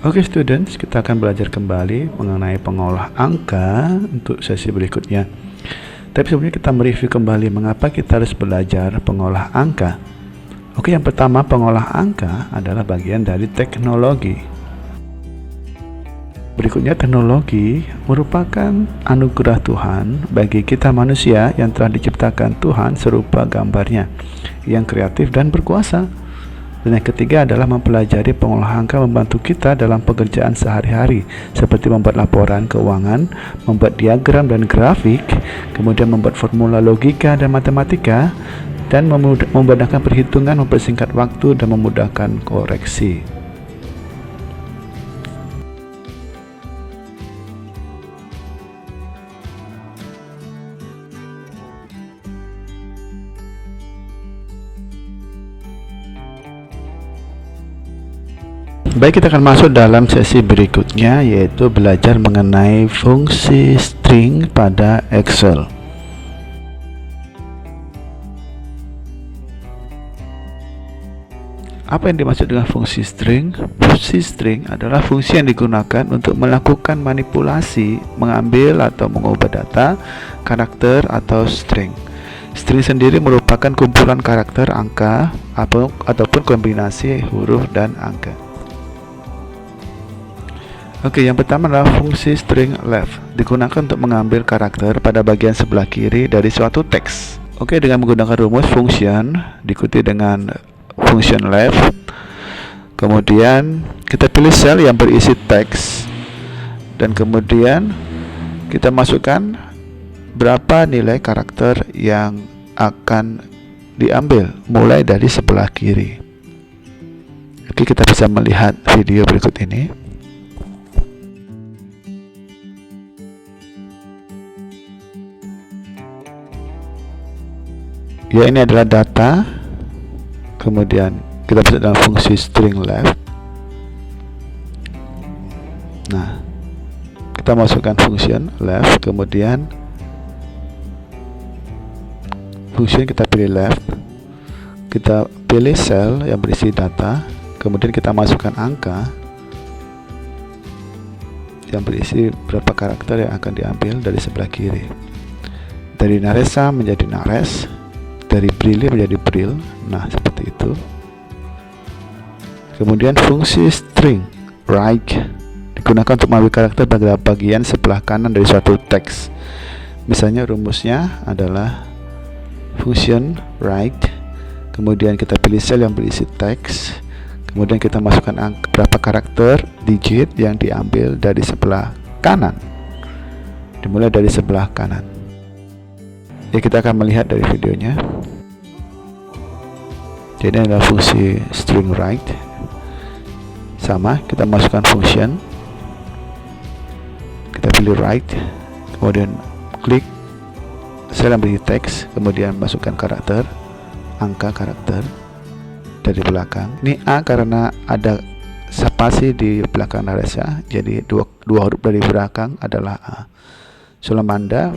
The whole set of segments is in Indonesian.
Oke students, kita akan belajar kembali mengenai pengolah angka untuk sesi berikutnya. Tapi sebelumnya kita mereview kembali mengapa kita harus belajar pengolah angka. Oke, yang pertama, pengolah angka adalah bagian dari teknologi. Berikutnya, teknologi merupakan anugerah Tuhan bagi kita manusia yang telah diciptakan Tuhan serupa gambarnya, yang kreatif dan berkuasa. Dan yang ketiga adalah mempelajari pengolahan angka membantu kita dalam pekerjaan sehari-hari, seperti membuat laporan keuangan, membuat diagram dan grafik, kemudian membuat formula logika dan matematika, dan memudahkan perhitungan, mempersingkat waktu, dan memudahkan koreksi. Baik, kita akan masuk dalam sesi berikutnya, yaitu belajar mengenai fungsi string pada Excel. Apa yang dimaksud dengan fungsi string? Fungsi string adalah fungsi yang digunakan untuk melakukan manipulasi, mengambil atau mengubah data, karakter, atau string. String sendiri merupakan kumpulan karakter, angka, ataupun kombinasi huruf dan angka. Oke, yang pertama adalah fungsi string left, digunakan untuk mengambil karakter pada bagian sebelah kiri dari suatu teks. Oke, dengan menggunakan rumus function diikuti dengan function left, kemudian kita pilih sel yang berisi teks, dan kemudian kita masukkan berapa nilai karakter yang akan diambil mulai dari sebelah kiri. Oke, kita bisa melihat video berikut ini. Ya, ini adalah data. Kemudian kita masuk dalam fungsi string left. Nah, kita masukkan function left, kemudian function kita pilih left, kita pilih sel yang berisi data, kemudian kita masukkan angka yang berisi berapa karakter yang akan diambil dari sebelah kiri. Dari Naresa menjadi Nares, dari Brili menjadi Bril. Nah, seperti itu. Kemudian fungsi string right digunakan untuk mengambil karakter pada bagian sebelah kanan dari suatu teks. Misalnya rumusnya adalah function right, kemudian kita pilih sel yang berisi teks, kemudian kita masukkan berapa karakter digit yang diambil dari sebelah kanan, dimulai dari sebelah kanan. Ya, kita akan melihat dari videonya. Jadi ini adalah fungsi string right. Sama, kita masukkan function, kita pilih right, kemudian klik sel yang berisi teks, kemudian masukkan karakter, angka karakter dari belakang. Ini A karena ada spasi di belakang Naresa, jadi dua huruf dari belakang adalah A. Sulamanda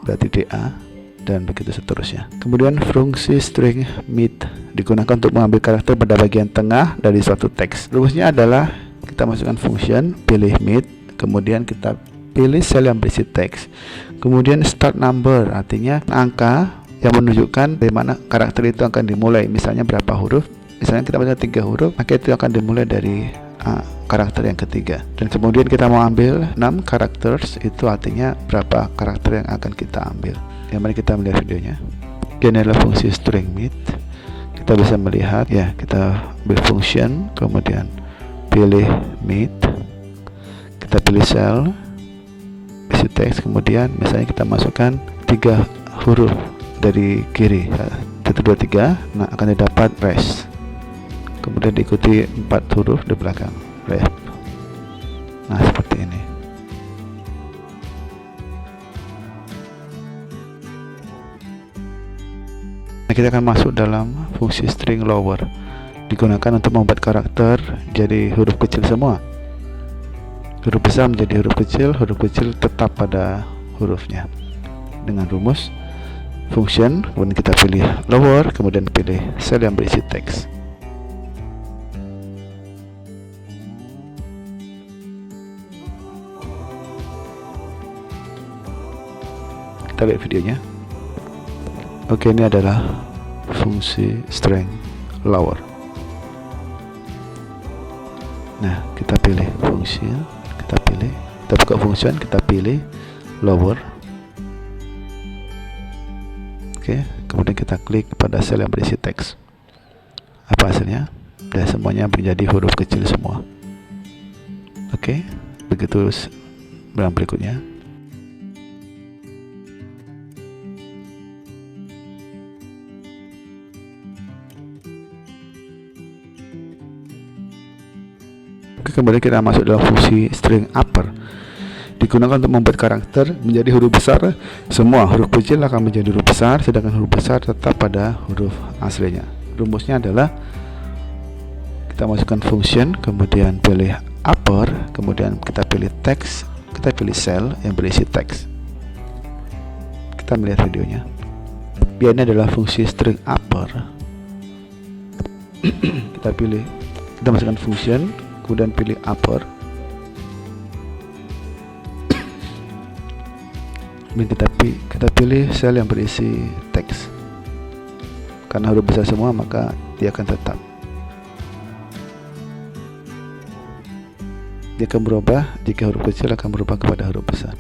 berarti DA, dan begitu seterusnya. Kemudian fungsi string mid digunakan untuk mengambil karakter pada bagian tengah dari suatu teks. Rumusnya adalah kita masukkan function, pilih mid, kemudian kita pilih sel yang berisi teks, kemudian start number, artinya angka yang menunjukkan dari mana karakter itu akan dimulai. Misalnya berapa huruf, misalnya kita masukkan 3 huruf, maka itu akan dimulai dari karakter yang ketiga. Dan kemudian kita mau ambil 6 characters, itu artinya berapa karakter yang akan kita ambil. Ya, mari kita melihat videonya. Ini adalah fungsi string mid. Kita bisa melihat, ya, kita ambil function, kemudian pilih mid, kita pilih sel isi teks, kemudian misalnya kita masukkan 3 huruf dari kiri, 1, 2, 3. Nah, akan didapat rest, kemudian diikuti 4 huruf di belakang rest. Nah, seperti ini. Kita akan masuk dalam fungsi string lower, digunakan untuk membuat karakter jadi huruf kecil semua. Huruf besar menjadi huruf kecil tetap pada hurufnya. Dengan rumus function, kemudian kita pilih lower, kemudian pilih sel yang berisi teks. kita lihat videonya. Oke, ini adalah fungsi string lower. Nah, kita pilih function, kita buka function, kita pilih lower. Oke, kemudian kita klik pada sel yang berisi teks. Apa hasilnya? Dan semuanya menjadi huruf kecil semua. Oke, begitu yang berikutnya. Oke, kemudian kita masuk dalam fungsi string upper. Digunakan untuk membuat karakter menjadi huruf besar. Semua huruf kecil akan menjadi huruf besar, sedangkan huruf besar tetap pada huruf aslinya. Rumusnya adalah kita masukkan function, kemudian pilih upper, kemudian kita pilih text, kita pilih cell yang berisi teks. Kita melihat videonya. Ya, ini adalah fungsi string upper. Kita masukkan function, kemudian pilih upper. Kita pilih sel yang berisi teks. Karena huruf besar semua, maka dia akan tetap. Dia akan berubah jika huruf kecil akan berubah kepada huruf besar.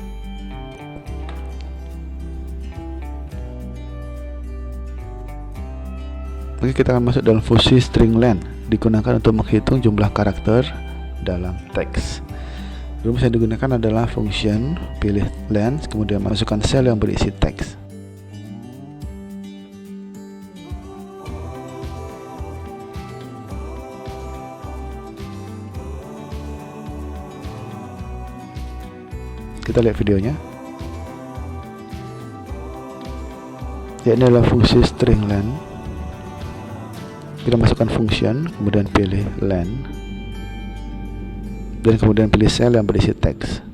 Oke, kita akan masuk dalam fungsi string length. Digunakan untuk menghitung jumlah karakter dalam teks. Rumus yang digunakan adalah function, pilih length, kemudian masukkan sel yang berisi teks. Kita lihat videonya. Ya, ini adalah fungsi string length. Kita masukkan function, kemudian pilih length, dan kemudian pilih sel yang berisi teks.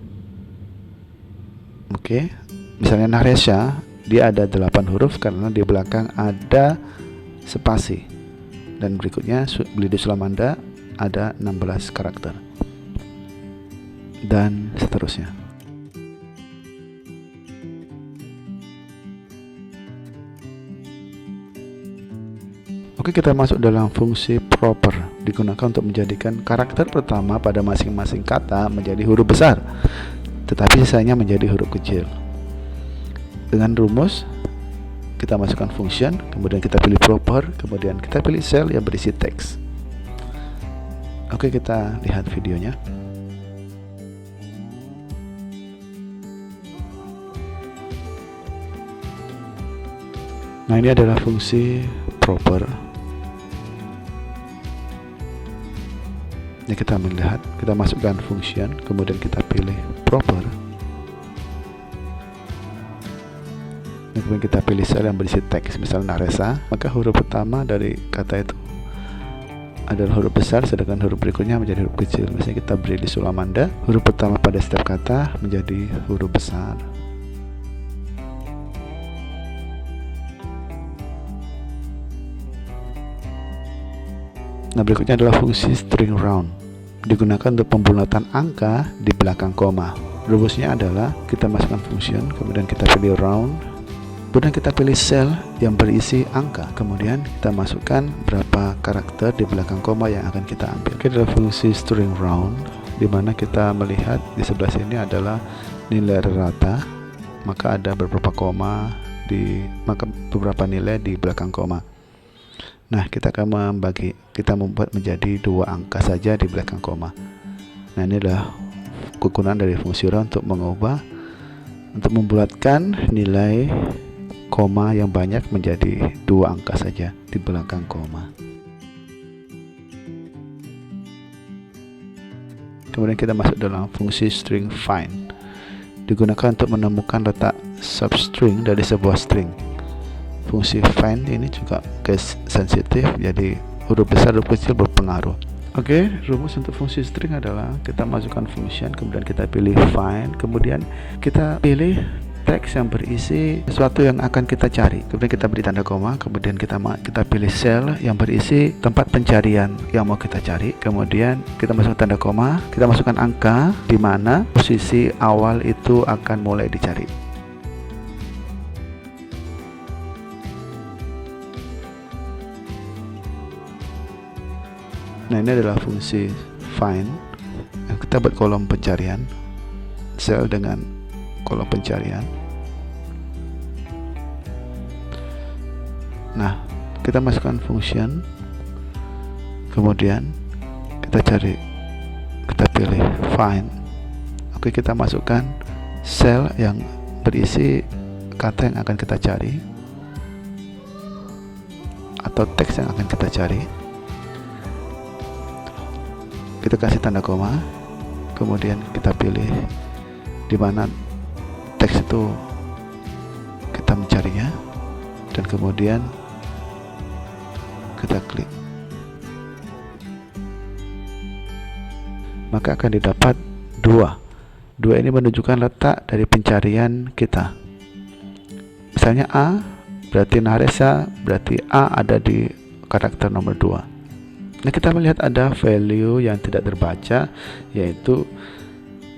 Oke, misalnya Naresha, dia ada 8 huruf karena di belakang ada spasi. Dan berikutnya Blidu Sulamanda ada 16 karakter. Dan seterusnya. Oke, kita masuk dalam fungsi proper. Digunakan untuk menjadikan karakter pertama pada masing-masing kata menjadi huruf besar, tetapi sisanya menjadi huruf kecil. Dengan rumus, kita masukkan function, kemudian kita pilih proper, kemudian kita pilih sel yang berisi teks. Oke, kita lihat videonya. Nah, ini adalah fungsi proper. Ini kita melihat, kita masukkan function, kemudian kita pilih proper, dan kemudian kita pilih sel yang berisi teks, misalnya Naresa, maka huruf pertama dari kata itu adalah huruf besar, sedangkan huruf berikutnya menjadi huruf kecil. Misalnya kita beri di Sulamanda, huruf pertama pada setiap kata menjadi huruf besar. Nah, berikutnya adalah fungsi string round. Digunakan untuk pembulatan angka di belakang koma. Rumusnya adalah kita masukkan function, kemudian kita pilih round, kemudian kita pilih sel yang berisi angka, kemudian kita masukkan berapa karakter di belakang koma yang akan kita ambil. Oke, adalah fungsi string round, di mana kita melihat di sebelah sini adalah nilai rata, maka ada beberapa koma beberapa nilai di belakang koma. Nah, kita akan membuat menjadi 2 angka saja di belakang koma. Nah, ini adalah kegunaan dari fungsi round untuk membulatkan nilai koma yang banyak menjadi 2 angka saja di belakang koma. Kemudian kita masuk dalam fungsi string find. Digunakan untuk menemukan letak substring dari sebuah string. Fungsi find ini juga case sensitif, jadi huruf besar huruf kecil berpengaruh. Oke, rumus untuk fungsi string adalah kita masukkan function, kemudian kita pilih find, kemudian kita pilih teks yang berisi sesuatu yang akan kita cari, kemudian kita beri tanda koma, kemudian kita pilih sel yang berisi tempat pencarian yang mau kita cari, kemudian kita masukkan tanda koma, kita masukkan angka di mana posisi awal itu akan mulai dicari. Nah, ini adalah fungsi find. Kita buat kolom pencarian, sel dengan kolom pencarian. Nah, kita masukkan function, kemudian kita cari, kita pilih find. Oke, kita masukkan sel yang berisi kata yang akan kita cari atau teks yang akan kita cari. Kita kasih tanda koma, kemudian kita pilih di mana teks itu kita mencarinya, dan kemudian kita klik, maka akan didapat dua ini menunjukkan letak dari pencarian kita. Misalnya A berarti Naresa, berarti A ada di karakter nomor 2. Nah, kita melihat ada value yang tidak terbaca, yaitu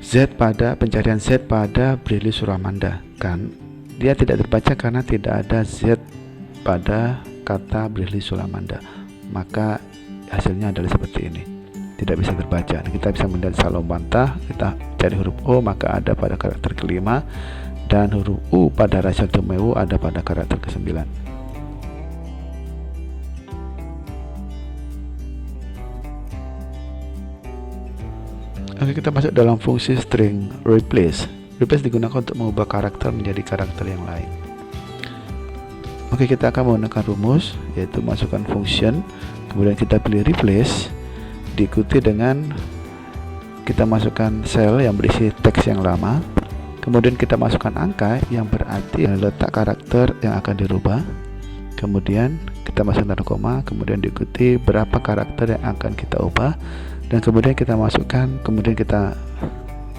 Z pada pencarian Z pada Brili Suramanda. Kan dia tidak terbaca karena tidak ada Z pada kata Brili Suramanda. Maka hasilnya adalah seperti ini, tidak bisa terbaca. Nah, kita bisa melihat salom bantah, kita cari huruf O maka ada pada karakter kelima, dan huruf U pada Rachel Tumewu ada pada karakter ke-9. Oke, kita masuk dalam fungsi string replace. Replace digunakan untuk mengubah karakter menjadi karakter yang lain. Oke, kita akan menggunakan rumus, yaitu masukkan function, kemudian kita pilih replace, diikuti dengan kita masukkan sel yang berisi teks yang lama, kemudian kita masukkan angka yang berarti letak karakter yang akan dirubah, kemudian kita masukkan tanda koma, kemudian diikuti berapa karakter yang akan kita ubah, dan kemudian kita masukkan, kemudian kita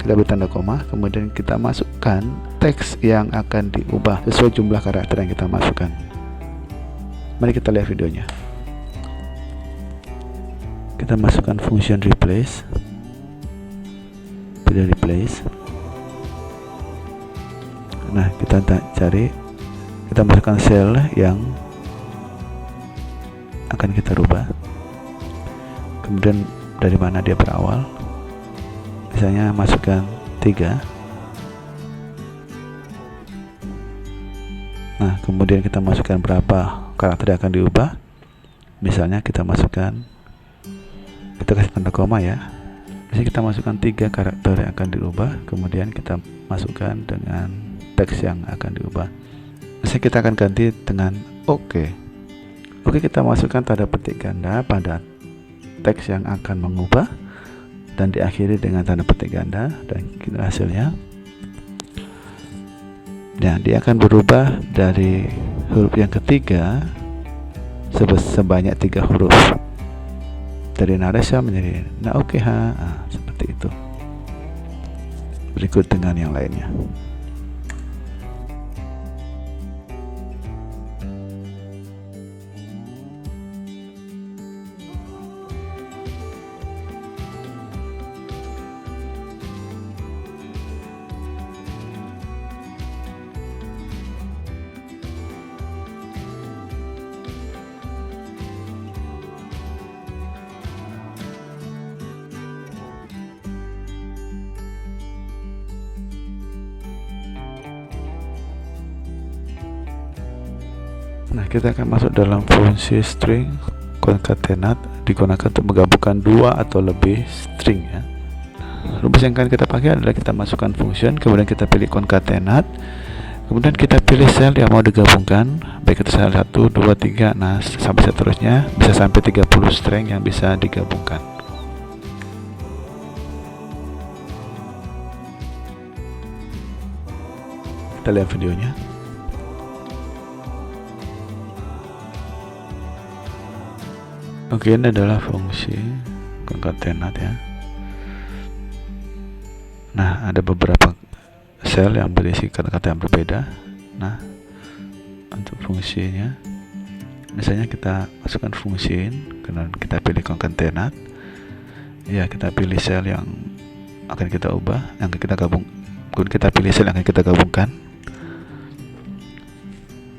beri tanda koma, kemudian kita masukkan teks yang akan diubah sesuai jumlah karakter yang kita masukkan. Mari kita lihat videonya. Kita masukkan function replace, pilih replace. Nah, kita cari, kita masukkan sel yang akan kita rubah, kemudian dari mana dia berawal. Misalnya masukkan 3. Nah, kemudian kita masukkan berapa karakter yang akan diubah. Misalnya kita masukkan, kita kasih tanda koma ya. Misalnya kita masukkan 3 karakter yang akan diubah, kemudian kita masukkan dengan teks yang akan diubah. Misalnya kita akan ganti dengan oke. Oke, kita masukkan tanda petik ganda pada teks yang akan mengubah dan diakhiri dengan tanda petik ganda, dan hasilnya ya, dia akan berubah dari huruf yang ketiga sebanyak 3 huruf, dari Naresa menjadi Naokeha. Seperti itu. Berikut dengan yang lainnya. Nah, kita akan masuk dalam fungsi string concatenate, digunakan untuk menggabungkan 2 atau lebih string ya. Rumus yang akan kita pakai adalah kita masukkan function, kemudian kita pilih concatenate, kemudian kita pilih sel yang mau digabungkan, baik itu sel 1, 2, 3, nah sampai seterusnya, bisa sampai 30 string yang bisa digabungkan. Kita lihat videonya. Oke, ini adalah fungsi concatenate ya. Nah, ada beberapa sel yang berisi kata-kata yang berbeda. Nah, untuk fungsinya, misalnya kita masukkan fungsi, kemudian kita pilih concatenate. Ya, kita pilih sel yang akan kita ubah, yang kita gabung. Kemudian kita pilih sel yang akan kita gabungkan.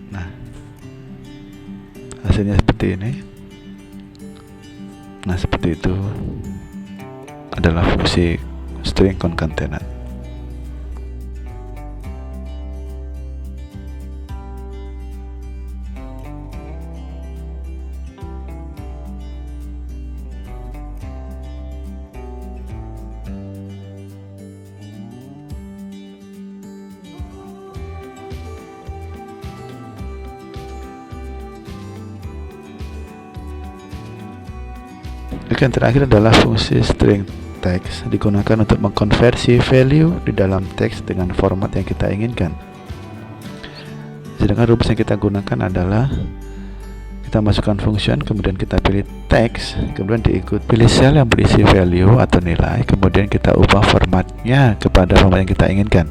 Nah, hasilnya seperti ini. Nah, seperti itu adalah fungsi string concatenate. Yang terakhir adalah fungsi string text, digunakan untuk mengkonversi value di dalam teks dengan format yang kita inginkan. Sedangkan rumus yang kita gunakan adalah kita masukkan function, kemudian kita pilih text, kemudian pilih sel yang berisi value atau nilai, kemudian kita ubah formatnya kepada format yang kita inginkan.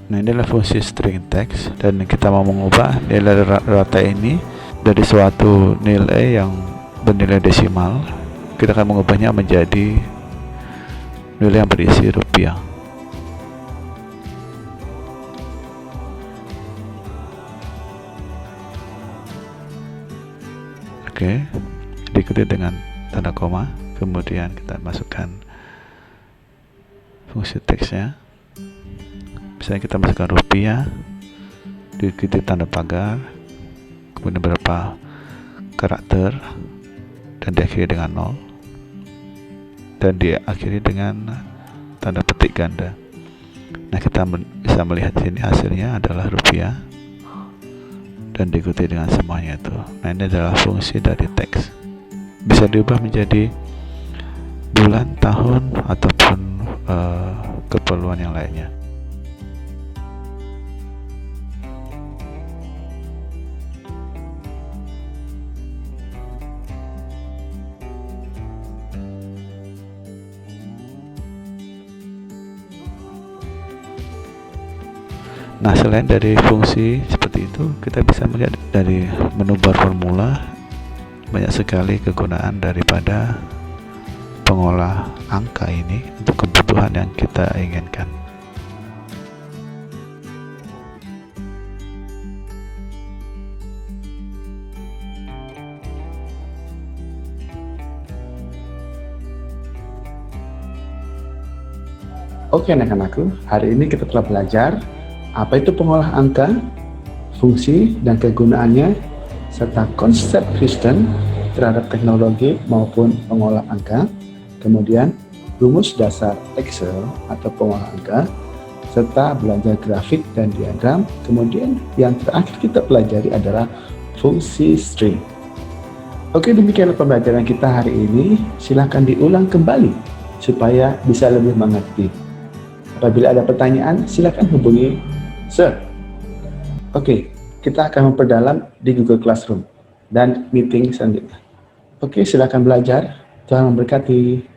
Nah, ini adalah fungsi string text, dan kita mau mengubah nilai rata ini dari suatu nilai yang bernilai desimal, kita akan mengubahnya menjadi nilai yang berisi rupiah. Oke, diikuti dengan tanda koma, kemudian kita masukkan fungsi teksnya. Misalnya kita masukkan rupiah, diikuti tanda pagar, kemudian beberapa karakter, dan diakhiri dengan 0, dan diakhiri dengan tanda petik ganda. Nah, kita bisa melihat sini hasilnya adalah rupiah, dan diikuti dengan semuanya itu. Nah, ini adalah fungsi dari teks. Bisa diubah menjadi bulan, tahun, ataupun keperluan yang lainnya. Nah, selain dari fungsi seperti itu, kita bisa melihat dari menu bar formula banyak sekali kegunaan daripada pengolah angka ini untuk kebutuhan yang kita inginkan. Oke anak-anakku, hari ini kita telah belajar apa itu pengolah angka, fungsi dan kegunaannya, serta konsep Kristen terhadap teknologi maupun pengolah angka, kemudian rumus dasar Excel atau pengolah angka, serta belajar grafik dan diagram. Kemudian yang terakhir kita pelajari adalah fungsi string. Oke, demikianlah pembelajaran kita hari ini. Silakan diulang kembali supaya bisa lebih mengerti. Apabila ada pertanyaan, silakan hubungi Sir. Oke, kita akan memperdalam di Google Classroom dan meeting selanjutnya. Oke, silakan belajar. Tuhan memberkati.